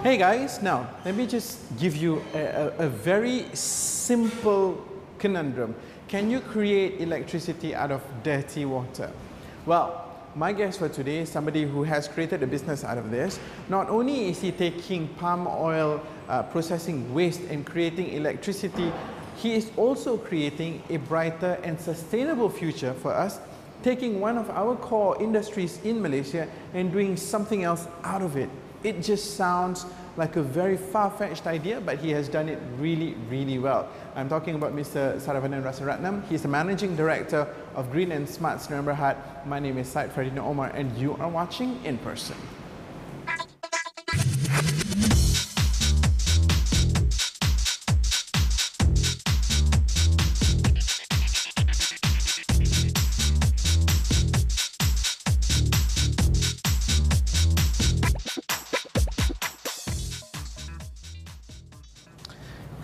Hey guys, now let me just give you a very simple conundrum. Can you create electricity out of dirty water? Well, my guest for today is somebody who has created a business out of this. Not only is he taking palm oil processing waste and creating electricity, he is also creating a brighter and sustainable future for us, taking one of our core industries in Malaysia and doing something else out of it. It just sounds like a very far-fetched idea, but he has done it really, really well. I'm talking about Mr. Saravanan Rasaratnam. He's the Managing Director of Green and Smart Sdn Bhd. My name is Syed Ferdinand Omar, and you are watching In Person.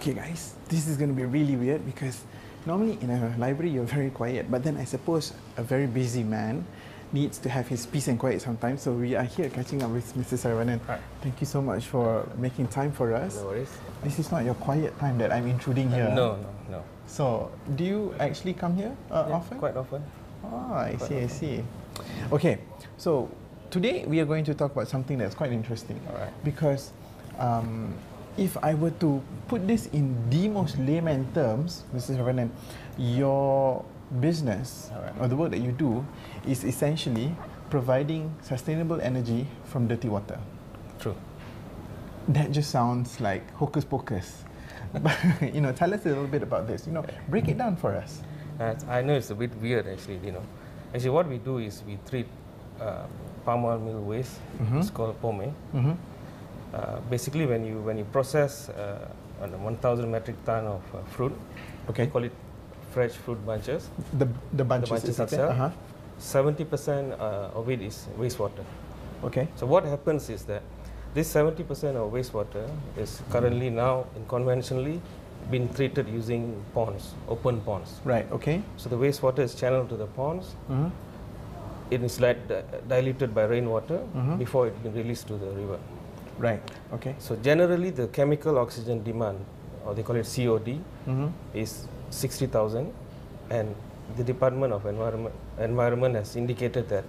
Okay guys, this is going to be really weird because normally in a library you're very quiet, but then I suppose a very busy man needs to have his peace and quiet sometimes. So we are here catching up with Mr. Saravanan. Right. Thank you so much for making time for us. No worries. This is not your quiet time that I'm intruding here. No. So do you actually come here often? Quite often. Oh, I see. Okay, so today we are going to talk about something that's quite interesting. All right. Because if I were to put this in the most layman terms, Mr. Saravanan, your business or the work that you do is essentially providing sustainable energy from dirty water. True. That just sounds like hocus pocus. But tell us a little bit about this. Break it down for us. I know it's a bit weird actually. Actually, what we do is we treat palm oil mill waste. It's called pome. Basically, when you process 1,000 metric ton of fruit, we call it fresh fruit bunches. The bunches itself. 70% of it is wastewater. Okay. So what happens is that this 70% of wastewater is currently now conventionally being treated using ponds, open ponds. Right. Okay. So the wastewater is channeled to the ponds. It is diluted by rainwater before it is released to the river. Right. Okay. So generally, the chemical oxygen demand, or they call it COD, is 60,000, and the Department of Environment has indicated that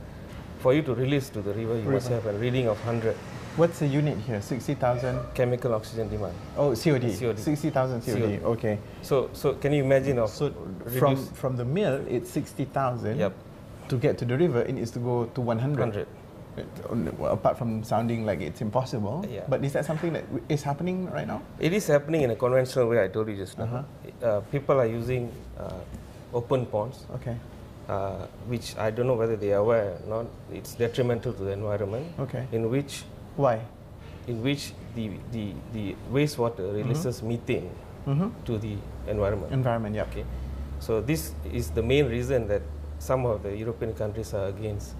for you to release to the river, you must have a reading of 100. What's the unit here? 60,000 chemical oxygen demand. Oh, COD. 60,000 COD. Okay. So can you imagine from the mill, it's 60,000. Yep. To get to the river, it needs to go to 100. Apart from sounding like it's impossible, but is that something that is happening right now? It is happening in a conventional way, I told you just now. People are using open ponds, which I don't know whether they are aware or not. It's detrimental to the environment. Why? In which the wastewater releases methane to the environment. Okay. So this is the main reason that some of the European countries are against.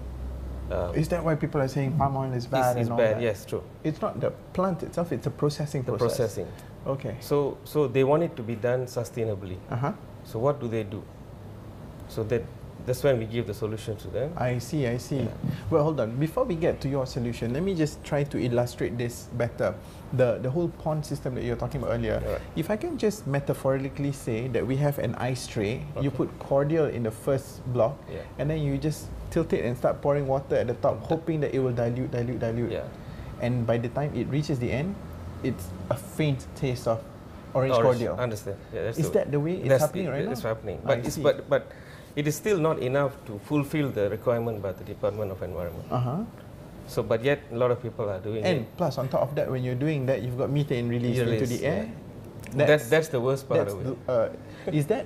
Is that why people are saying palm oil is bad? It's bad, yes, true. It's not the plant itself, it's a processing process. Processing. Okay. So they want it to be done sustainably. So what do they do? So that's when we give the solution to them. I see. Yeah. Well, hold on. Before we get to your solution, let me just try to illustrate this better. The whole pond system that you were talking about earlier. Right. If I can just metaphorically say that we have an ice tray, you put cordial in the first block, and then you just tilt it and start pouring water at the top, hoping that it will dilute. Yeah. And by the time it reaches the end, it's a faint taste of orange cordial. Understand? Yeah, is that the way it's happening right now? It's happening, but it is still not enough to fulfill the requirement by the Department of Environment. So, but yet a lot of people are doing it. And plus, on top of that, when you're doing that, you've got methane released into the air. That's the worst part of it. Is that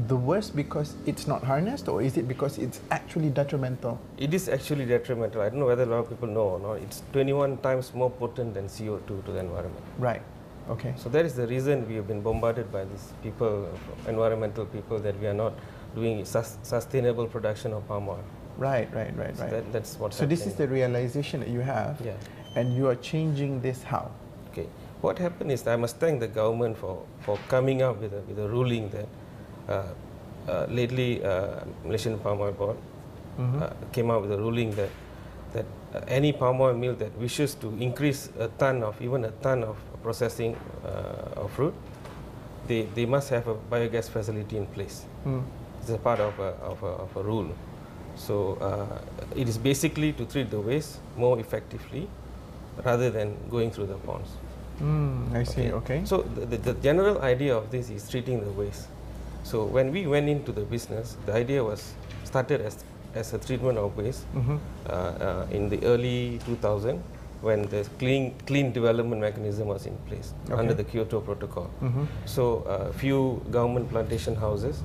the worst because it's not harnessed, or is it because it's actually detrimental? It is actually detrimental. I don't know whether a lot of people know or not. It's 21 times more potent than CO2 to the environment. Right. Okay. So that is the reason we have been bombarded by these people, environmental people, that we are not doing sustainable production of palm oil. Right. So that's what's So happening. This is the realization that you have, and you are changing this how? Okay. What happened is, I must thank the government for coming up with a ruling that lately Malaysian Palm Oil Board came out with a ruling that any palm oil mill that wishes to increase even a ton of processing of fruit, they must have a biogas facility in place. It's a part of a rule. So it is basically to treat the waste more effectively rather than going through the ponds. I see, okay. So the general idea of this is treating the waste. So when we went into the business, the idea was started as a treatment of waste in the early 2000 when the clean development mechanism was in place under the Kyoto Protocol. So a few government plantation houses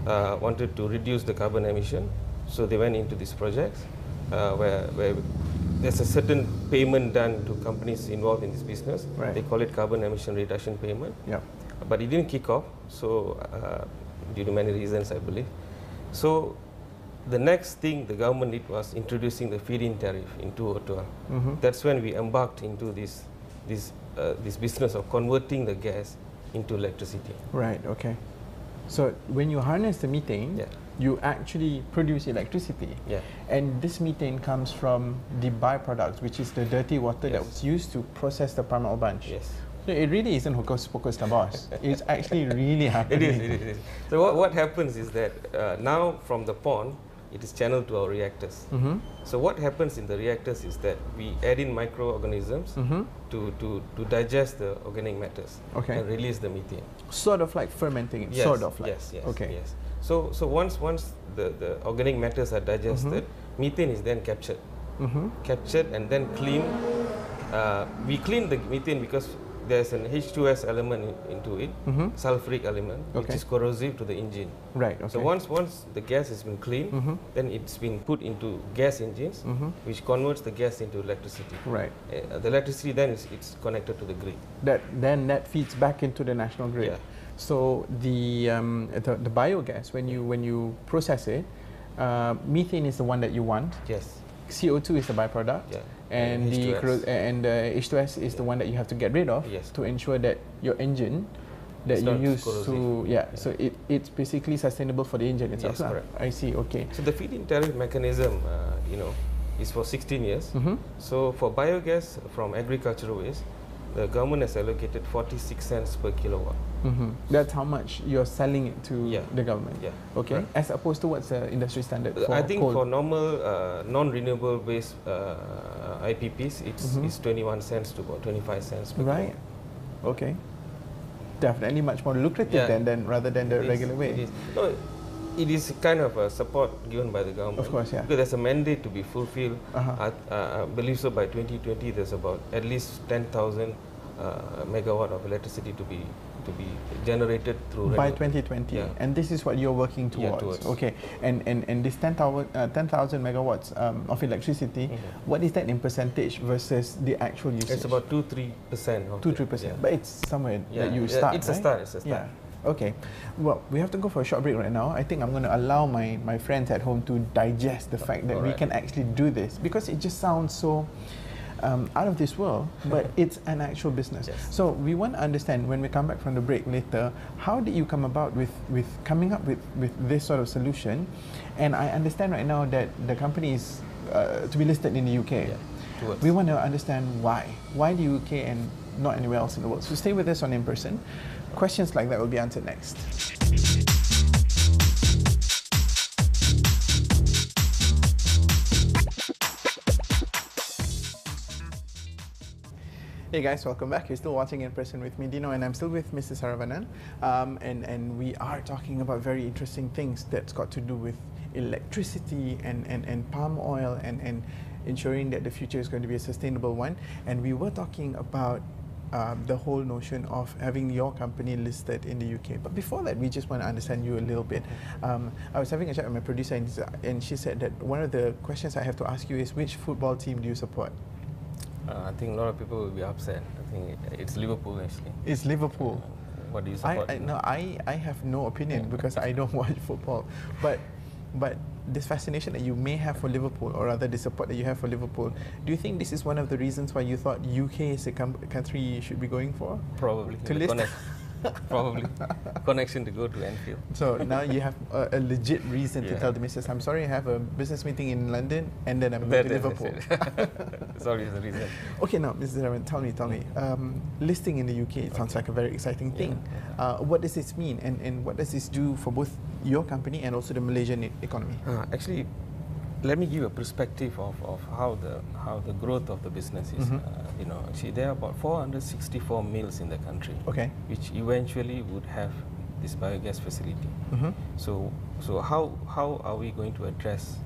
wanted to reduce the carbon emission, so they went into these projects where there's a certain payment done to companies involved in this business. They call it carbon emission reduction payment. But it didn't kick off, so due to many reasons, I believe. So the next thing the government did was introducing the feed-in tariff in 2012. That's when we embarked into this business of converting the gas into electricity. Right, okay. So when you harness the methane, you actually produce electricity. And this methane comes from the byproducts, which is the dirty water that was used to process the palm oil bunch. So it really isn't hocus pocus, boss. It's actually really happening. It is. So what happens is that now from the pond, it is channeled to our reactors. So what happens in the reactors is that we add in microorganisms to digest the organic matters and release the methane. Sort of like fermenting it, sort of like. Yes. So once the organic matters are digested, methane is then captured. Captured and then cleaned. We clean the methane because there's an H2S element into it, sulfuric element, which is corrosive to the engine. So once the gas has been cleaned, then it's been put into gas engines, which converts the gas into electricity. The electricity then it's connected to the grid. That feeds back into the national grid. So the biogas, when you process it, methane is the one that you want. CO2 is the byproduct, and H2S is the one that you have to get rid of to ensure that your engine that you use to so it's basically sustainable for the engine itself. I see. Okay. So the feed-in tariff mechanism, is for 16 years. So for biogas from agricultural waste, the government has allocated 46 cents per kilowatt. That's how much you're selling it to the government. Okay. As opposed to what's the industry standard for I think coal? for normal non-renewable waste IPPs, it's 21 cents to about 25 cents per kilowatt. Okay. Definitely much more lucrative than rather than the regular way. No, it is kind of a support given by the government. Of course, because there's a mandate to be fulfilled. I believe so by 2020 there's about at least 10,000 megawatt of electricity to be generated through by 2020, and this is what you're working towards. Okay, and this 10,000 megawatts of electricity, what is that in percentage versus the actual usage? It's about 2-3%. 2-3%, but it's somewhere that you start. It's a start. Okay, well, we have to go for a short break right now. I think I'm going to allow my friends at home to digest the fact that we can actually do this, because it just sounds so out of this world, but it's an actual business. So we want to understand, when we come back from the break later, how did you come about with coming up with this sort of solution? And I understand right now that the company is to be listed in the UK. We want to understand why the UK and not anywhere else in the world. So stay with us on In Person. Questions like that will be answered next. Hey guys, welcome back. You're still watching In Person with me, Dino, and I'm still with Mr. Saravanan. And we are talking about very interesting things that's got to do with electricity and palm oil and ensuring that the future is going to be a sustainable one. And we were talking about the whole notion of having your company listed in the UK. But before that, we just want to understand you a little bit. I was having a chat with my producer, and she said that one of the questions I have to ask you is, which football team do you support? I think a lot of people will be upset. I think it's Liverpool, actually. It's Liverpool. What do you support? I have no opinion because I don't watch football. But this fascination that you may have for Liverpool, or rather the support that you have for Liverpool, do you think this is one of the reasons why you thought UK is a country you should be going for? Probably. To list? probably connection to go to Enfield. So now you have a legit reason to Yeah. tell the missus, I'm sorry, I have a business meeting in London and then I'm going to Liverpool. That's always the reason. Okay, now, Mr. Raman, tell me. Listing in the UK, it sounds like a very exciting thing. What does this mean, and what does this do for both your company and also the Malaysian economy? Actually, let me give a perspective of how the growth of the business is. You know, actually, there are about 464 mills in the country, Okay. which eventually would have this biogas facility. So how are we going to address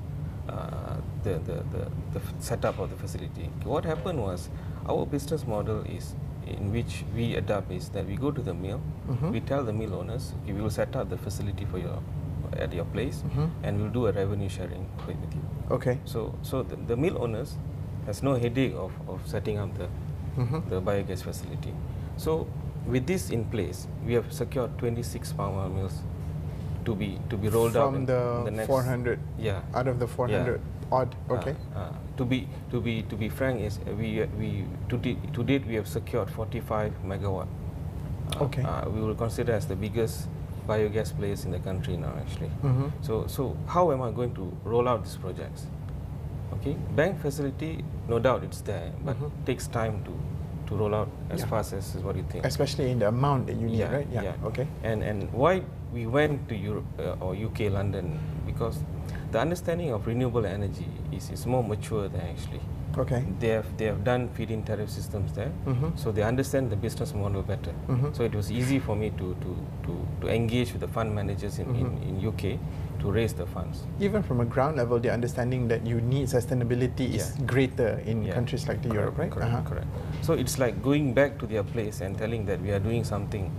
the setup of the facility? What happened was, our business model is, in which we adopt, is that we go to the mill, we tell the mill owners, okay, we will set up the facility for at your place, and we'll do a revenue sharing with you. Okay. So the mill owners has no headache of setting up the biogas facility. So with this in place, we have secured 26 palm oil mills to be rolled out from in the next 400. Yeah. Out of the 400 odd. Okay. To be frank, is to date we have secured 45 megawatt. Okay. We will consider as the biggest biogas players in the country now, actually. So how am I going to roll out these projects? Okay, bank facility, no doubt it's there, but takes time to roll out as fast as is what you think. Especially in the amount that you need, right? Yeah. Okay. And why we went to Europe or UK, London, because the understanding of renewable energy is more mature there, actually. Okay. They have done feed-in tariff systems there, so they understand the business model better. So it was easy for me to engage with the fund managers in UK to raise the funds. Even from a ground level, the understanding that you need sustainability is greater in countries like Europe, right? Correct. So it's like going back to their place and telling that we are doing something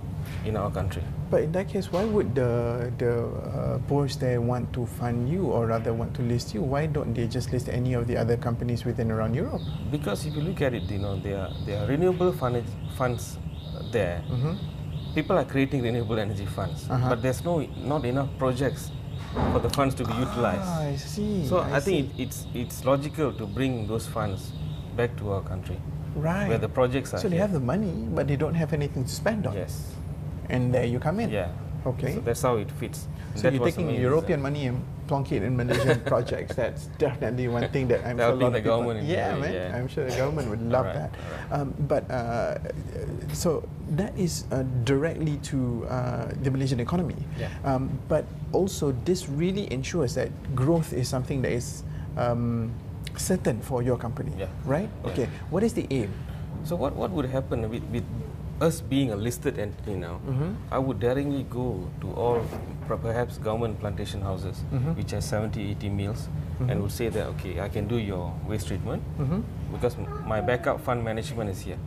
in our country. But in that case, why would the boards there want to fund you, or rather want to list you? Why don't they just list any of the other companies within around Europe? Because if you look at it, you know, there are renewable funds there. People are creating renewable energy funds, but there's not enough projects for the funds to be utilized. I see. So I think it's logical to bring those funds back to our country, right, where the projects are. So they have the money, but they don't have anything to spend on. Yes. And there you come in. Yeah. Okay. So that's how it fits. So you're taking European money and plonk it in Malaysian projects. That's definitely one thing that I'm sure a lot of people. I'm sure the government would love that. But so that is directly to the Malaysian economy. But also this really ensures that growth is something that is certain for your company, right? Okay. What is the aim? So what would happen with us being a listed entity now? I would daringly go to all perhaps government plantation houses, which has 70-80 mills, and would say that, okay, I can do your waste treatment because my backup fund management is here.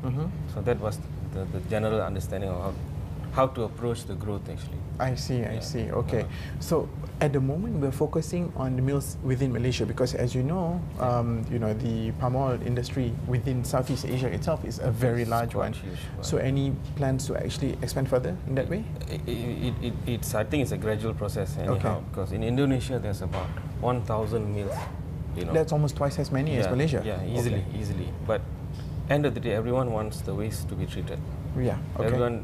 So that was the general understanding of how to approach the growth, actually. I see. Okay. So at the moment we're focusing on the mills within Malaysia because, as you know, the palm oil industry within Southeast Asia itself is a very large one. Huge. So any plans to actually expand further in that way? I think it's a gradual process anyhow, because in Indonesia there's about 1,000 mills. You know. That's almost twice as many as Malaysia. Yeah, easily. But end of the day, everyone wants the waste to be treated. Yeah. Okay.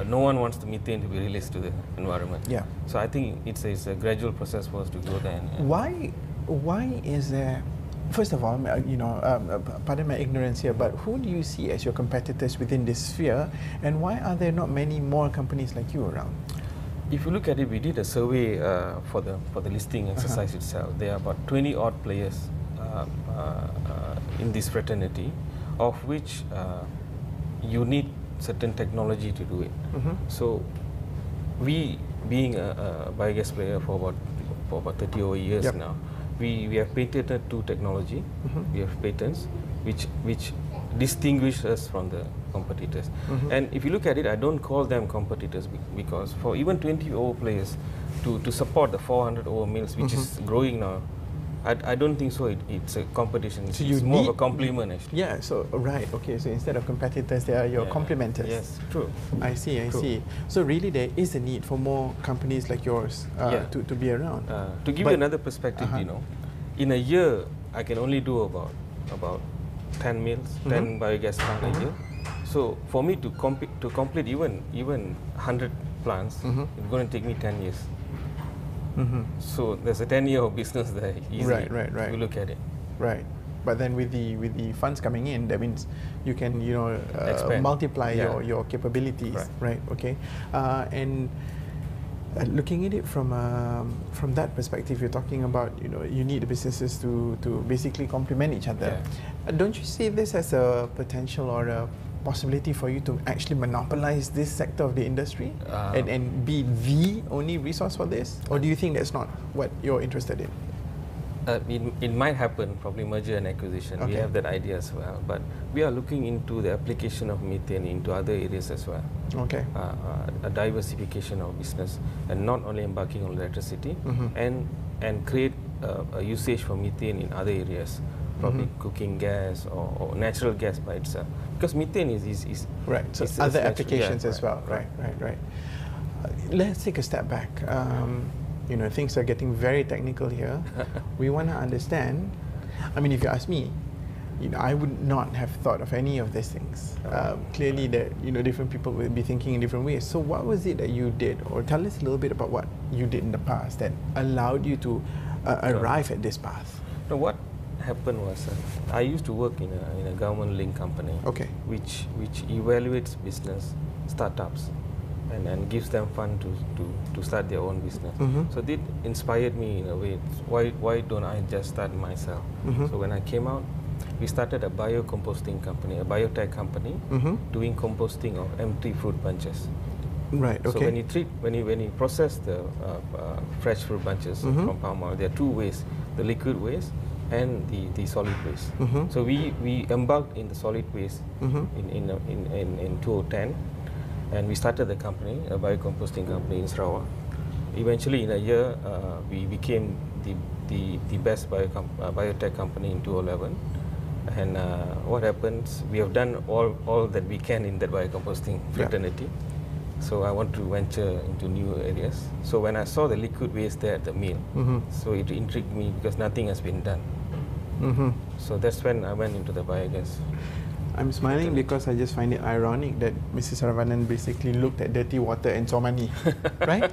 No one wants the methane to be released to the environment. Yeah. So I think it's a gradual process for us to go there. Why is there? First of all, pardon my ignorance here, but who do you see as your competitors within this sphere, and why are there not many more companies like you around? If you look at it, we did a survey for the listing exercise itself. There are about 20 odd players in this fraternity, of which you need certain technology to do it. So we, being a biogas player for about 30 over years now, we have patented 2 technology. We have patents which distinguish us from the competitors. And if you look at it, I don't call them competitors because for even 20 over players to support the 400 over mills, which is growing now, I don't think so. It's a competition. So it's more of a complement, actually. Yeah. So right. Okay. So instead of competitors, they are your complementers. Yes. True. I see. So really, there is a need for more companies like yours to be around. To give you another perspective, in a year I can only do about 10 mills, 10 biogas plants a year. So for me to complete even 100 plants, it's going to take me 10 years. So there's a 10-year business there easily. Right. If you look at it. Right. But then with the funds coming in, that means you can Expand. multiply your capabilities. Right. Okay. And looking at it from that perspective, you're talking about you need the businesses to basically complement each other. Don't you see this as a potential or a possibility for you to actually monopolize this sector of the industry and be the only resource for this? Or do you think that's not what you're interested in? It might happen, probably merger and acquisition. Okay. We have that idea as well. But we are looking into the application of methane into other areas as well. Okay. A diversification of business and not only embarking on electricity and create a usage for methane in other areas. Probably cooking gas or natural gas by itself. Because methane is right. So other applications as well. Right. Let's take a step back. Things are getting very technical here. We want to understand. I mean, if you ask me, I would not have thought of any of these things. Clearly, that different people will be thinking in different ways. So, what was it that you did, or tell us a little bit about what you did in the past that allowed you to arrive at this path? No, what happened was I used to work in a government-linked company, okay, which evaluates business startups and gives them fund to start their own business. So it inspired me in a way. Why don't I just start myself? So when I came out, we started a biocomposting company, a biotech company, doing composting of empty fruit bunches. Right. Okay. So when you process the fresh fruit bunches from palm oil, there are two ways: the liquid waste and the solid waste. So we embarked in the solid waste in 2010, and we started the company, a biocomposting company in Sarawak. Eventually, in a year, we became the best biotech company in 2011. And what happens? We have done all that we can in that biocomposting fraternity. So I want to venture into new areas. So when I saw the liquid waste there at the mill, so it intrigued me because nothing has been done. So that's when I went into the biogas. I'm smiling because I just find it ironic that Mrs. Saravanan basically looked at dirty water and saw money, right?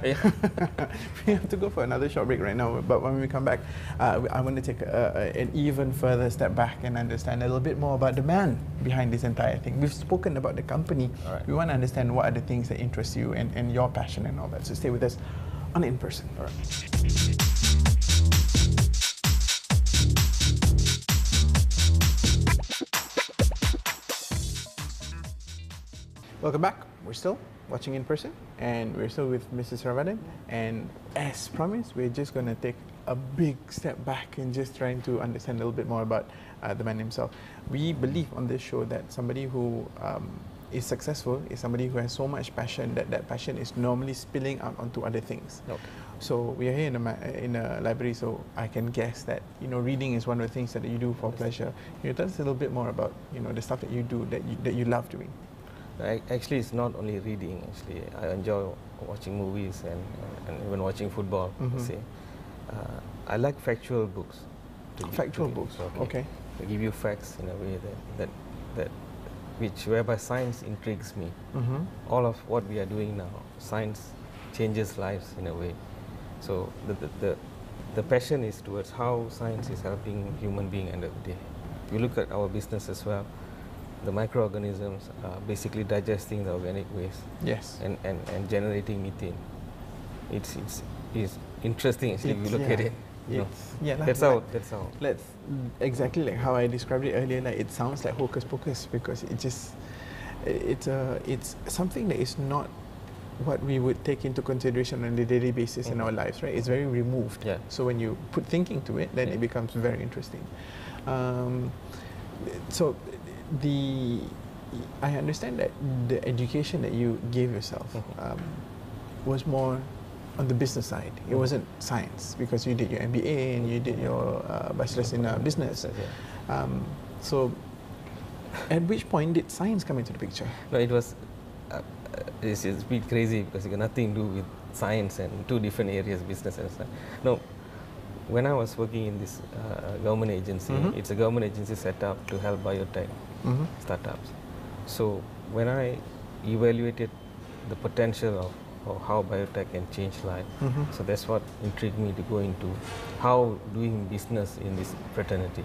We have to go for another short break right now, but when we come back, I want to take an even further step back and understand a little bit more about the man behind this entire thing. We've spoken about the company. We want to understand what are the things that interest you and your passion and all that. So stay with us on In Person. All right. Welcome back. We're still watching In Person, and we're still with Mrs. Saravanan. And as promised, we're just going to take a big step back and just trying to understand a little bit more about the man himself. We believe on this show that somebody who is successful is somebody who has so much passion that passion is normally spilling out onto other things. Okay. So we are here in a library, so I can guess that reading is one of the things that you do for pleasure. Tell us a little bit more about the stuff that you do that you love doing. Actually, it's not only reading. Actually, I enjoy watching movies and even watching football. I like factual books. Factual books. Okay. To give you facts in a way that whereby science intrigues me. All of what we are doing now, science changes lives in a way. So the passion is towards how science is helping human being end of the day. You look at our business as well. The microorganisms are basically digesting the organic waste. Yes. And generating methane. It's interesting actually if you look at it. That's how. Let's exactly like how I described it earlier. Like it sounds like hocus pocus because it's something that is not what we would take into consideration on a daily basis in our lives, right? It's very removed. Yeah. So when you put thinking to it, then it becomes very interesting. I understand that the education that you gave yourself was more on the business side. It wasn't science because you did your MBA and you did your bachelor's in business. So, at which point did science come into the picture? No, it was. It's a bit crazy because it got nothing to do with science and two different areas, business and science. No. When I was working in this government agency, it's a government agency set up to help biotech startups. So when I evaluated the potential of how biotech can change life, so that's what intrigued me to go into how doing business in this fraternity.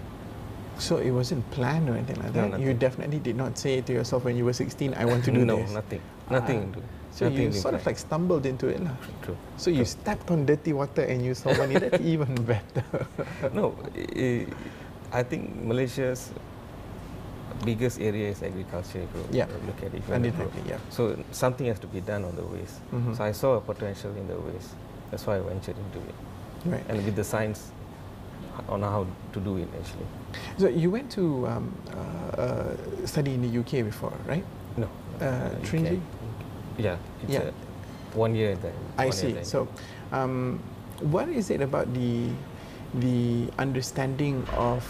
So it wasn't planned or anything like No, that? nothing. You definitely did not say to yourself when you were 16, I want to do no, this? nothing. So nothing you sort of like stumbled into it. True. So you stepped on dirty water and you saw money. That's even better. No, I think Malaysia's biggest area is agriculture. If you look at it. Undeniably, yeah. So something has to be done on the waste. So I saw a potential in the waste. That's why I ventured into it. Right. And with the science on how to do it actually. So you went to study in the UK before, right? No. Trinity? Yeah, it's 1 year there. I see. So, what is it about the understanding of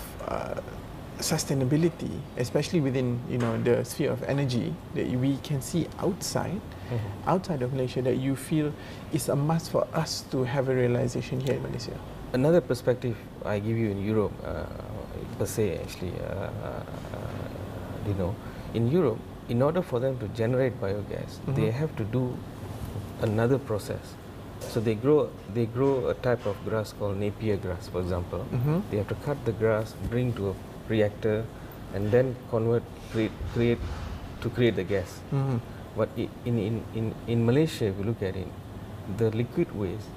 sustainability, especially within the sphere of energy that we can see outside of Malaysia, that you feel is a must for us to have a realization here in Malaysia? Another perspective I give you in Europe, per se actually, in Europe, in order for them to generate biogas, they have to do another process. So they grow a type of grass called Napier grass, for example. They have to cut the grass, bring to a reactor, and then create the gas. But in Malaysia, if you look at it, the liquid waste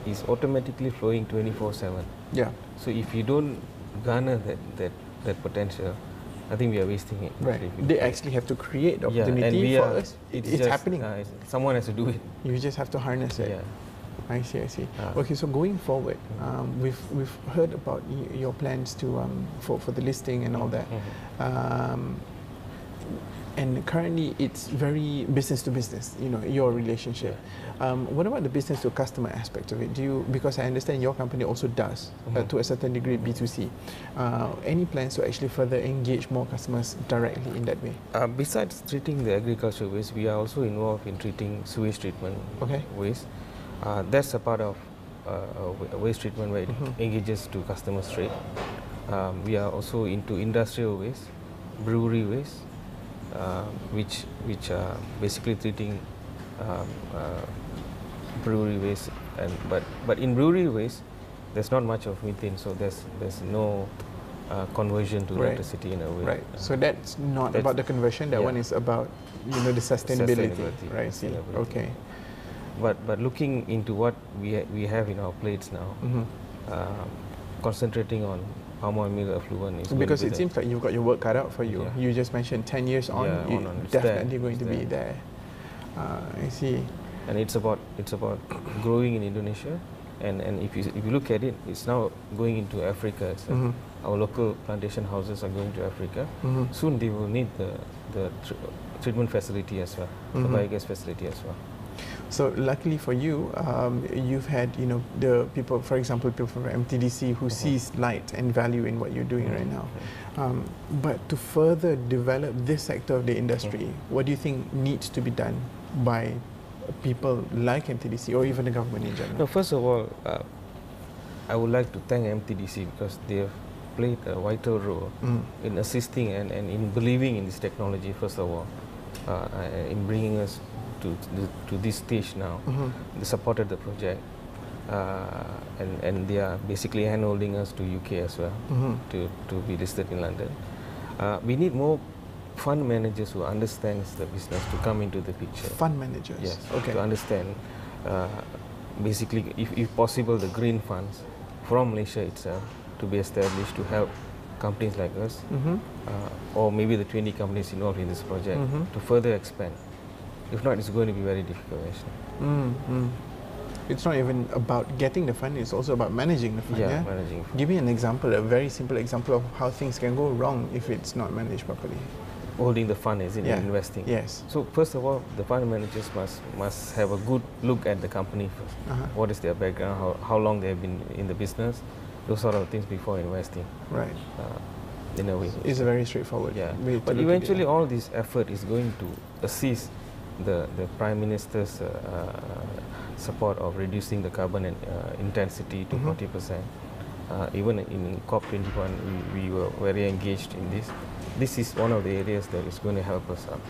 is automatically flowing 24/7. Yeah. So if you don't garner that potential, I think we are wasting it. Right. They actually have to create the opportunity for us. It's happening. Someone has to do it. You just have to harness it. Yeah. I see. Okay, so going forward, we've heard about your plans to for the listing and all that. And currently, it's very business to business. Your relationship. What about the business to customer aspect of it? Because I understand your company also does to a certain degree B2C. Any plans to actually further engage more customers directly in that way? Besides treating the agricultural waste, we are also involved in treating sewage treatment waste. That's a part of waste treatment where it engages to customers straight. We are also into industrial waste, brewery waste, which are basically treating brewery waste. But in brewery waste, there's not much of methane, so there's no conversion to electricity in a way. Right. So that's not about the conversion. That one is about the sustainability. Right. Okay. But looking into what we have in our plates now, concentrating on palm oil mill effluent is because it seems like you've got your work cut out for you. Yeah. You just mentioned 10 years on, you're definitely going to be there. I see. And it's about growing in Indonesia, and if you look at it, it's now going into Africa. Our local plantation houses are going to Africa. Soon they will need the treatment facility as well, the biogas facility as well. So luckily for you, you've had the people, for example, people from MTDC who sees light and value in what you're doing right now. But to further develop this sector of the industry, what do you think needs to be done by people like MTDC or even the government in general? No, first of all, I would like to thank MTDC because they have played a vital role in assisting and in believing in this technology. First of all, in bringing us to this stage now. They supported the project, and they are basically handholding us to UK as well to be listed in London. We need more fund managers who understands the business to come into the picture. Fund managers? Yes, okay. To understand basically, if possible, the green funds from Malaysia itself to be established to help companies like us, or maybe the 20 companies involved in this project to further expand. If not, it's going to be very difficult actually. It's not even about getting the fund, it's also about managing the fund. Yeah, managing. Give me an example, a very simple example of how things can go wrong if it's not managed properly. Holding the fund is in investing. Yes. So first of all, the fund managers must have a good look at the company first. What is their background, how long they have been in the business, those sort of things before investing. Right. In a way. It's a very straightforward way to But eventually all this effort is going to assist the Prime Minister's support of reducing the carbon intensity to 40%. Even in COP21, we were very engaged in this. This is one of the areas that is going to help us up.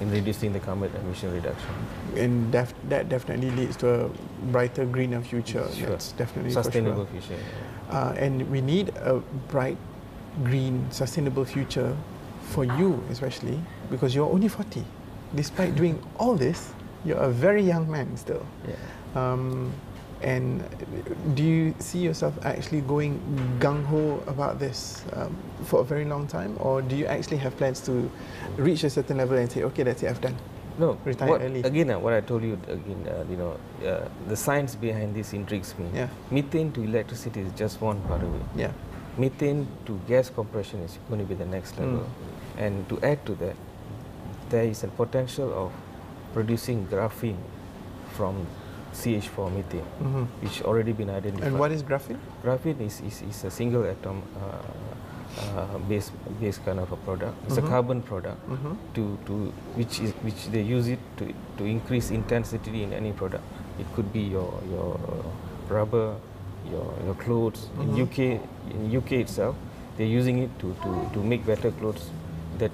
in reducing the carbon emission reduction. And that definitely leads to a brighter, greener future. Sure. That's definitely Sustainable for sure. future. And we need a bright, green, sustainable future for you especially, because you're only 40. Despite doing all this, you're a very young man still. Yeah. And do you see yourself actually going gung-ho about this for a very long time? Or do you actually have plans to reach a certain level and say, okay, that's it, I've done? No, retire early. Again, what I told you again, the science behind this intrigues me. Yeah. Methane to electricity is just one part of it. Yeah. Methane to gas compression is going to be the next level. And to add to that, there is a potential of producing graphene from CH4 methane, which already been identified. And what is graphene? Graphene is a single atom base kind of a product. It's a carbon product which they use it to increase intensity in any product. It could be your rubber, your clothes. In UK itself, they're using it to make better clothes that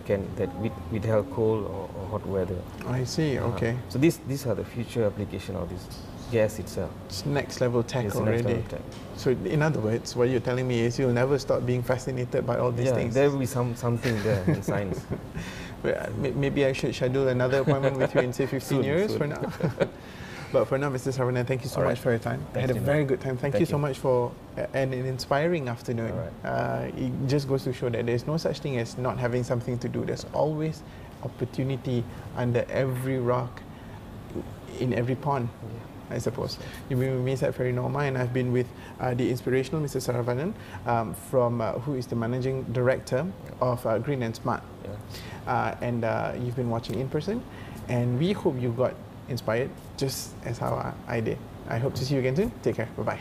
withhold cold or hot weather. I see. Okay. So these are the future application of this gas itself. It's next level tech It's already. next level tech. So in other words, what you're telling me is you'll never stop being fascinated by all these things. There will be something there in science. Maybe I should schedule another appointment with you in say 15 years for now. But for now, Mr. Saravanan, thank you so much for your time. I had a very good time. Thank you so much for an inspiring afternoon. It just goes to show that there's no such thing as not having something to do. There's always opportunity under every rock, in every pond. I suppose. You've been with me, Said Ferry Norma, and I've been with the inspirational Mr. Saravanan, who is the Managing Director of Green and Smart. And you've been watching in person, and we hope you got inspired just as how I did. I hope to see you again soon. Take care. Bye-bye.